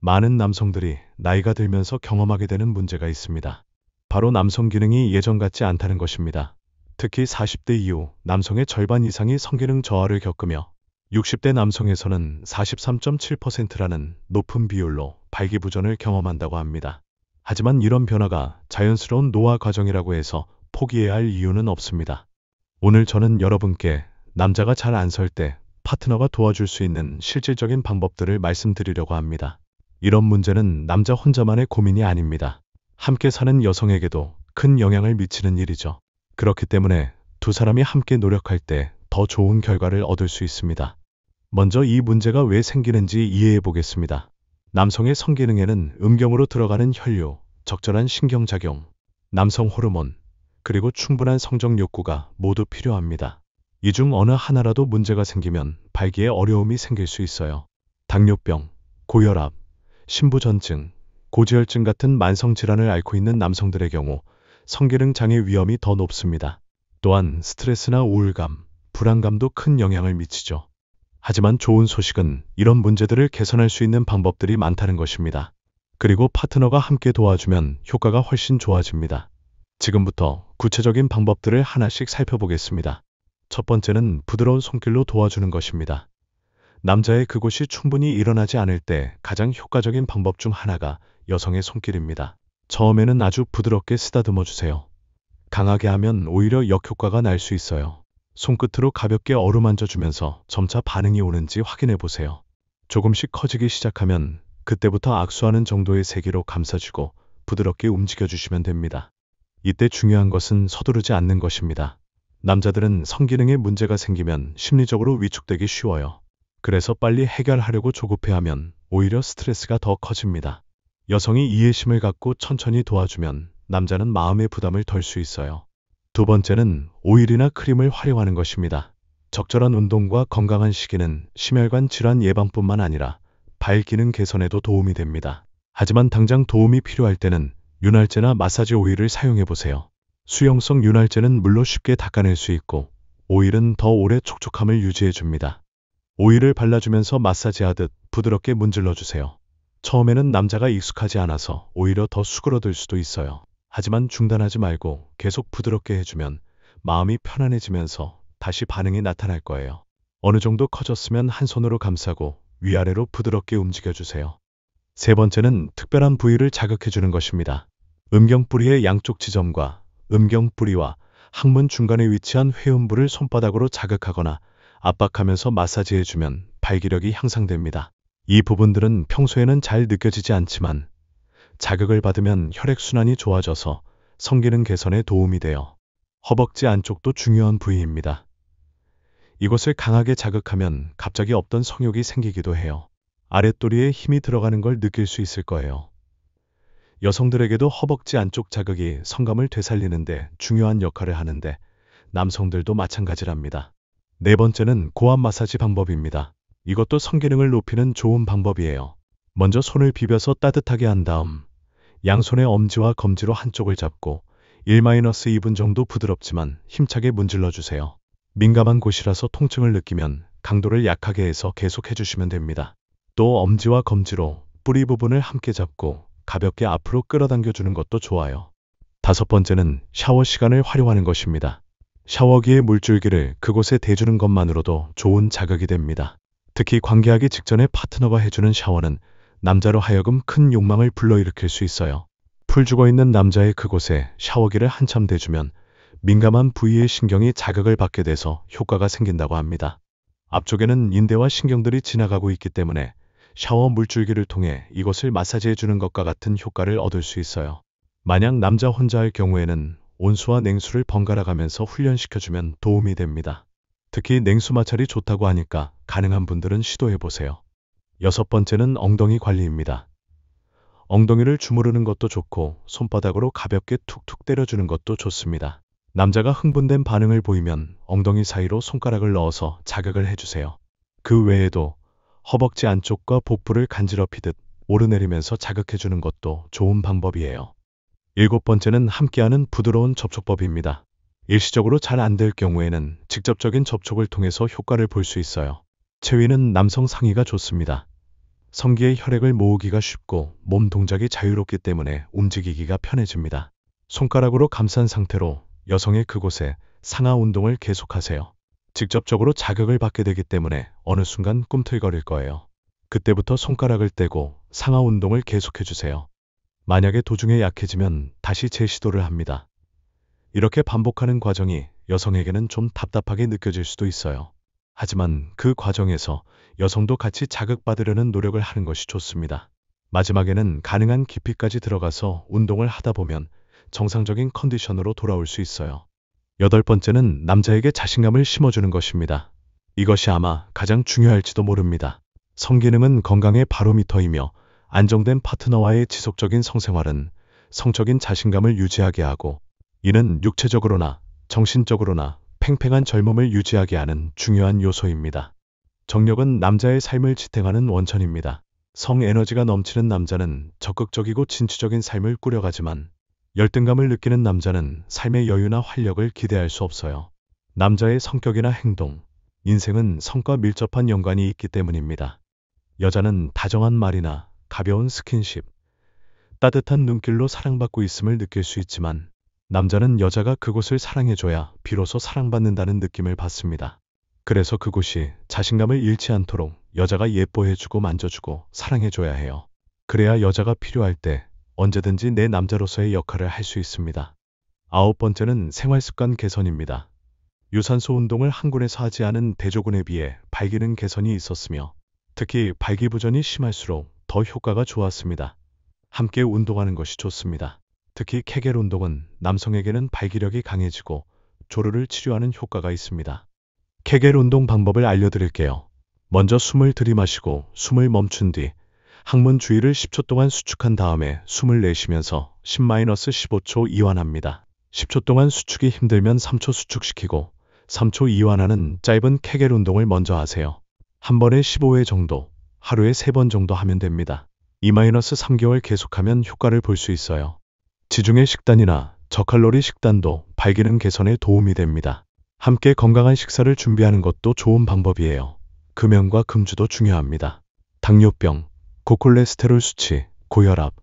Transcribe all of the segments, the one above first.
많은 남성들이 나이가 들면서 경험하게 되는 문제가 있습니다. 바로 남성 기능이 예전 같지 않다는 것입니다. 특히 40대 이후 남성의 절반 이상이 성기능 저하를 겪으며 60대 남성에서는 43.7%라는 높은 비율로 발기부전을 경험한다고 합니다. 하지만 이런 변화가 자연스러운 노화 과정이라고 해서 포기해야 할 이유는 없습니다. 오늘 저는 여러분께 남자가 잘 안 설 때 파트너가 도와줄 수 있는 실질적인 방법들을 말씀드리려고 합니다. 이런 문제는 남자 혼자만의 고민이 아닙니다. 함께 사는 여성에게도 큰 영향을 미치는 일이죠. 그렇기 때문에 두 사람이 함께 노력할 때 더 좋은 결과를 얻을 수 있습니다. 먼저 이 문제가 왜 생기는지 이해해 보겠습니다. 남성의 성기능에는 음경으로 들어가는 혈류, 적절한 신경작용, 남성 호르몬, 그리고 충분한 성적 욕구가 모두 필요합니다. 이 중 어느 하나라도 문제가 생기면 발기에 어려움이 생길 수 있어요. 당뇨병, 고혈압, 신부전증, 고지혈증 같은 만성질환을 앓고 있는 남성들의 경우 성기능 장애 위험이 더 높습니다. 또한 스트레스나 우울감, 불안감도 큰 영향을 미치죠. 하지만 좋은 소식은 이런 문제들을 개선할 수 있는 방법들이 많다는 것입니다. 그리고 파트너가 함께 도와주면 효과가 훨씬 좋아집니다. 지금부터 구체적인 방법들을 하나씩 살펴보겠습니다. 첫 번째는 부드러운 손길로 도와주는 것입니다. 남자의 그곳이 충분히 일어나지 않을 때 가장 효과적인 방법 중 하나가 여성의 손길입니다. 처음에는 아주 부드럽게 쓰다듬어 주세요. 강하게 하면 오히려 역효과가 날 수 있어요. 손끝으로 가볍게 어루만져 주면서 점차 반응이 오는지 확인해 보세요. 조금씩 커지기 시작하면 그때부터 악수하는 정도의 세기로 감싸주고 부드럽게 움직여 주시면 됩니다. 이때 중요한 것은 서두르지 않는 것입니다. 남자들은 성기능에 문제가 생기면 심리적으로 위축되기 쉬워요. 그래서 빨리 해결하려고 조급해하면 오히려 스트레스가 더 커집니다. 여성이 이해심을 갖고 천천히 도와주면 남자는 마음의 부담을 덜 수 있어요. 두 번째는 오일이나 크림을 활용하는 것입니다. 적절한 운동과 건강한 식이는 심혈관 질환 예방뿐만 아니라 발 기능 개선에도 도움이 됩니다. 하지만 당장 도움이 필요할 때는 윤활제나 마사지 오일을 사용해 보세요. 수용성 윤활제는 물로 쉽게 닦아낼 수 있고 오일은 더 오래 촉촉함을 유지해 줍니다. 오일을 발라주면서 마사지하듯 부드럽게 문질러 주세요. 처음에는 남자가 익숙하지 않아서 오히려 더 수그러들 수도 있어요. 하지만 중단하지 말고 계속 부드럽게 해주면 마음이 편안해지면서 다시 반응이 나타날 거예요. 어느 정도 커졌으면 한 손으로 감싸고 위아래로 부드럽게 움직여주세요. 세 번째는 특별한 부위를 자극해주는 것입니다. 음경뿌리의 양쪽 지점과 음경뿌리와 항문 중간에 위치한 회음부를 손바닥으로 자극하거나 압박하면서 마사지해주면 발기력이 향상됩니다. 이 부분들은 평소에는 잘 느껴지지 않지만 자극을 받으면 혈액순환이 좋아져서 성기능 개선에 도움이 돼요. 허벅지 안쪽도 중요한 부위입니다. 이곳을 강하게 자극하면 갑자기 없던 성욕이 생기기도 해요. 아랫도리에 힘이 들어가는 걸 느낄 수 있을 거예요. 여성들에게도 허벅지 안쪽 자극이 성감을 되살리는데 중요한 역할을 하는데 남성들도 마찬가지랍니다. 네 번째는 고압 마사지 방법입니다. 이것도 성기능을 높이는 좋은 방법이에요. 먼저 손을 비벼서 따뜻하게 한 다음 양손의 엄지와 검지로 한쪽을 잡고 1-2분 정도 부드럽지만 힘차게 문질러 주세요. 민감한 곳이라서 통증을 느끼면 강도를 약하게 해서 계속 해주시면 됩니다. 또 엄지와 검지로 뿌리 부분을 함께 잡고 가볍게 앞으로 끌어당겨 주는 것도 좋아요. 다섯 번째는 샤워 시간을 활용하는 것입니다. 샤워기의 물줄기를 그곳에 대주는 것만으로도 좋은 자극이 됩니다. 특히 관계하기 직전에 파트너가 해주는 샤워는 남자로 하여금 큰 욕망을 불러일으킬 수 있어요. 풀 죽어있는 남자의 그곳에 샤워기를 한참 대주면 민감한 부위의 신경이 자극을 받게 돼서 효과가 생긴다고 합니다. 앞쪽에는 인대와 신경들이 지나가고 있기 때문에 샤워 물줄기를 통해 이곳을 마사지해주는 것과 같은 효과를 얻을 수 있어요. 만약 남자 혼자 할 경우에는 온수와 냉수를 번갈아 가면서 훈련시켜주면 도움이 됩니다. 특히 냉수 마찰이 좋다고 하니까 가능한 분들은 시도해보세요. 여섯 번째는 엉덩이 관리입니다. 엉덩이를 주무르는 것도 좋고 손바닥으로 가볍게 툭툭 때려주는 것도 좋습니다. 남자가 흥분된 반응을 보이면 엉덩이 사이로 손가락을 넣어서 자극을 해주세요. 그 외에도 허벅지 안쪽과 복부를 간지럽히듯 오르내리면서 자극해주는 것도 좋은 방법이에요. 일곱 번째는 함께하는 부드러운 접촉법입니다. 일시적으로 잘 안 될 경우에는 직접적인 접촉을 통해서 효과를 볼 수 있어요. 체위는 남성 상의가 좋습니다. 성기의 혈액을 모으기가 쉽고 몸 동작이 자유롭기 때문에 움직이기가 편해집니다. 손가락으로 감싼 상태로 여성의 그곳에 상하 운동을 계속하세요. 직접적으로 자극을 받게 되기 때문에 어느 순간 꿈틀거릴 거예요. 그때부터 손가락을 떼고 상하 운동을 계속해주세요. 만약에 도중에 약해지면 다시 재시도를 합니다. 이렇게 반복하는 과정이 여성에게는 좀 답답하게 느껴질 수도 있어요. 하지만 그 과정에서 여성도 같이 자극받으려는 노력을 하는 것이 좋습니다. 마지막에는 가능한 깊이까지 들어가서 운동을 하다 보면 정상적인 컨디션으로 돌아올 수 있어요. 여덟 번째는 남자에게 자신감을 심어주는 것입니다. 이것이 아마 가장 중요할지도 모릅니다. 성기능은 건강의 바로미터이며 안정된 파트너와의 지속적인 성생활은 성적인 자신감을 유지하게 하고, 이는 육체적으로나 정신적으로나 팽팽한 젊음을 유지하게 하는 중요한 요소입니다. 정력은 남자의 삶을 지탱하는 원천입니다. 성 에너지가 넘치는 남자는 적극적이고 진취적인 삶을 꾸려가지만 열등감을 느끼는 남자는 삶의 여유나 활력을 기대할 수 없어요. 남자의 성격이나 행동, 인생은 성과 밀접한 연관이 있기 때문입니다. 여자는 다정한 말이나 가벼운 스킨십, 따뜻한 눈길로 사랑받고 있음을 느낄 수 있지만 남자는 여자가 그곳을 사랑해줘야 비로소 사랑받는다는 느낌을 받습니다. 그래서 그곳이 자신감을 잃지 않도록 여자가 예뻐해주고 만져주고 사랑해줘야 해요. 그래야 여자가 필요할 때 언제든지 내 남자로서의 역할을 할 수 있습니다. 아홉 번째는 생활습관 개선입니다. 유산소 운동을 한군에서 하지 않은 대조군에 비해 발기능 개선이 있었으며 특히 발기부전이 심할수록 더 효과가 좋았습니다. 함께 운동하는 것이 좋습니다. 특히 케겔 운동은 남성에게는 발기력이 강해지고 조루를 치료하는 효과가 있습니다. 케겔 운동 방법을 알려드릴게요. 먼저 숨을 들이마시고 숨을 멈춘 뒤 항문 주위를 10초 동안 수축한 다음에 숨을 내쉬면서 10-15초 이완합니다. 10초 동안 수축이 힘들면 3초 수축시키고 3초 이완하는 짧은 케겔 운동을 먼저 하세요. 한 번에 15회 정도, 하루에 3번 정도 하면 됩니다. 2-3개월 계속하면 효과를 볼 수 있어요. 지중해 식단이나 저칼로리 식단도 발기능 개선에 도움이 됩니다. 함께 건강한 식사를 준비하는 것도 좋은 방법이에요. 금연과 금주도 중요합니다. 당뇨병, 고콜레스테롤 수치, 고혈압,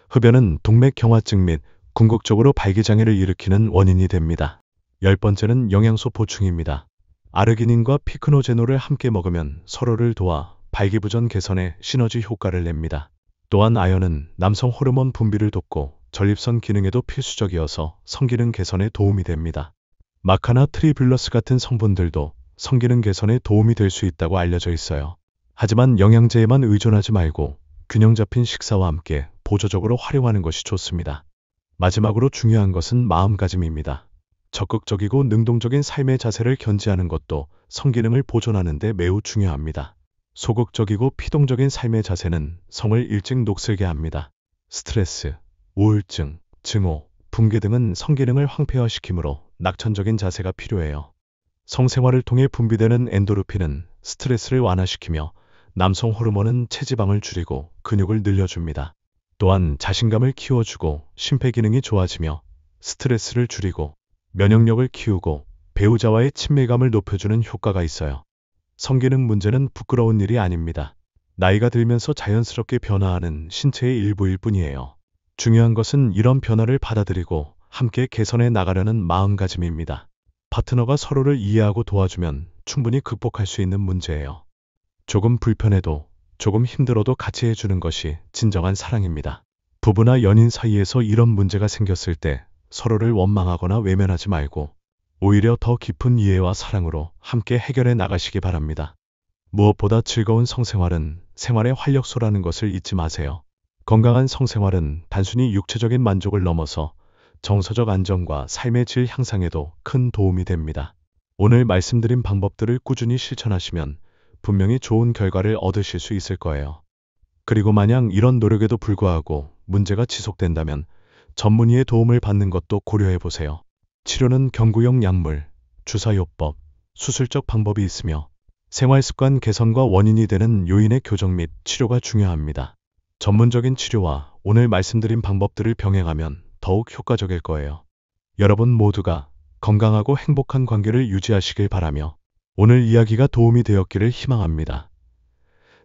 흡연은 동맥경화증 및 궁극적으로 발기장애를 일으키는 원인이 됩니다. 열 번째는 영양소 보충입니다. 아르기닌과 피크노제놀을 함께 먹으면 서로를 도와 발기부전 개선에 시너지 효과를 냅니다. 또한 아연은 남성 호르몬 분비를 돕고 전립선 기능에도 필수적이어서 성기능 개선에 도움이 됩니다. 마카나 트리블러스 같은 성분들도 성기능 개선에 도움이 될 수 있다고 알려져 있어요. 하지만 영양제에만 의존하지 말고 균형 잡힌 식사와 함께 보조적으로 활용하는 것이 좋습니다. 마지막으로 중요한 것은 마음가짐입니다. 적극적이고 능동적인 삶의 자세를 견지하는 것도 성기능을 보존하는 데 매우 중요합니다. 소극적이고 피동적인 삶의 자세는 성을 일찍 녹슬게 합니다. 스트레스, 우울증, 증오, 붕괴 등은 성기능을 황폐화시키므로 낙천적인 자세가 필요해요. 성생활을 통해 분비되는 엔도르핀은 스트레스를 완화시키며 남성 호르몬은 체지방을 줄이고 근육을 늘려줍니다. 또한 자신감을 키워주고 심폐기능이 좋아지며 스트레스를 줄이고 면역력을 키우고 배우자와의 친밀감을 높여주는 효과가 있어요. 성기능 문제는 부끄러운 일이 아닙니다. 나이가 들면서 자연스럽게 변화하는 신체의 일부일 뿐이에요. 중요한 것은 이런 변화를 받아들이고 함께 개선해 나가려는 마음가짐입니다. 파트너가 서로를 이해하고 도와주면 충분히 극복할 수 있는 문제예요. 조금 불편해도 조금 힘들어도 같이 해주는 것이 진정한 사랑입니다. 부부나 연인 사이에서 이런 문제가 생겼을 때 서로를 원망하거나 외면하지 말고 오히려 더 깊은 이해와 사랑으로 함께 해결해 나가시기 바랍니다. 무엇보다 즐거운 성생활은 생활의 활력소라는 것을 잊지 마세요. 건강한 성생활은 단순히 육체적인 만족을 넘어서 정서적 안정과 삶의 질 향상에도 큰 도움이 됩니다. 오늘 말씀드린 방법들을 꾸준히 실천하시면 분명히 좋은 결과를 얻으실 수 있을 거예요. 그리고 만약 이런 노력에도 불구하고 문제가 지속된다면 전문의의 도움을 받는 것도 고려해 보세요. 치료는 경구용 약물, 주사요법, 수술적 방법이 있으며 생활습관 개선과 원인이 되는 요인의 교정 및 치료가 중요합니다. 전문적인 치료와 오늘 말씀드린 방법들을 병행하면 더욱 효과적일 거예요. 여러분 모두가 건강하고 행복한 관계를 유지하시길 바라며 오늘 이야기가 도움이 되었기를 희망합니다.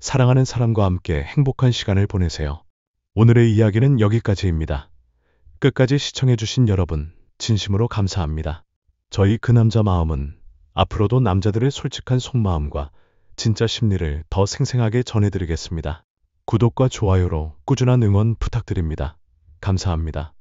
사랑하는 사람과 함께 행복한 시간을 보내세요. 오늘의 이야기는 여기까지입니다. 끝까지 시청해주신 여러분, 진심으로 감사합니다. 저희 그 남자 마음은 앞으로도 남자들의 솔직한 속마음과 진짜 심리를 더 생생하게 전해드리겠습니다. 구독과 좋아요로 꾸준한 응원 부탁드립니다. 감사합니다.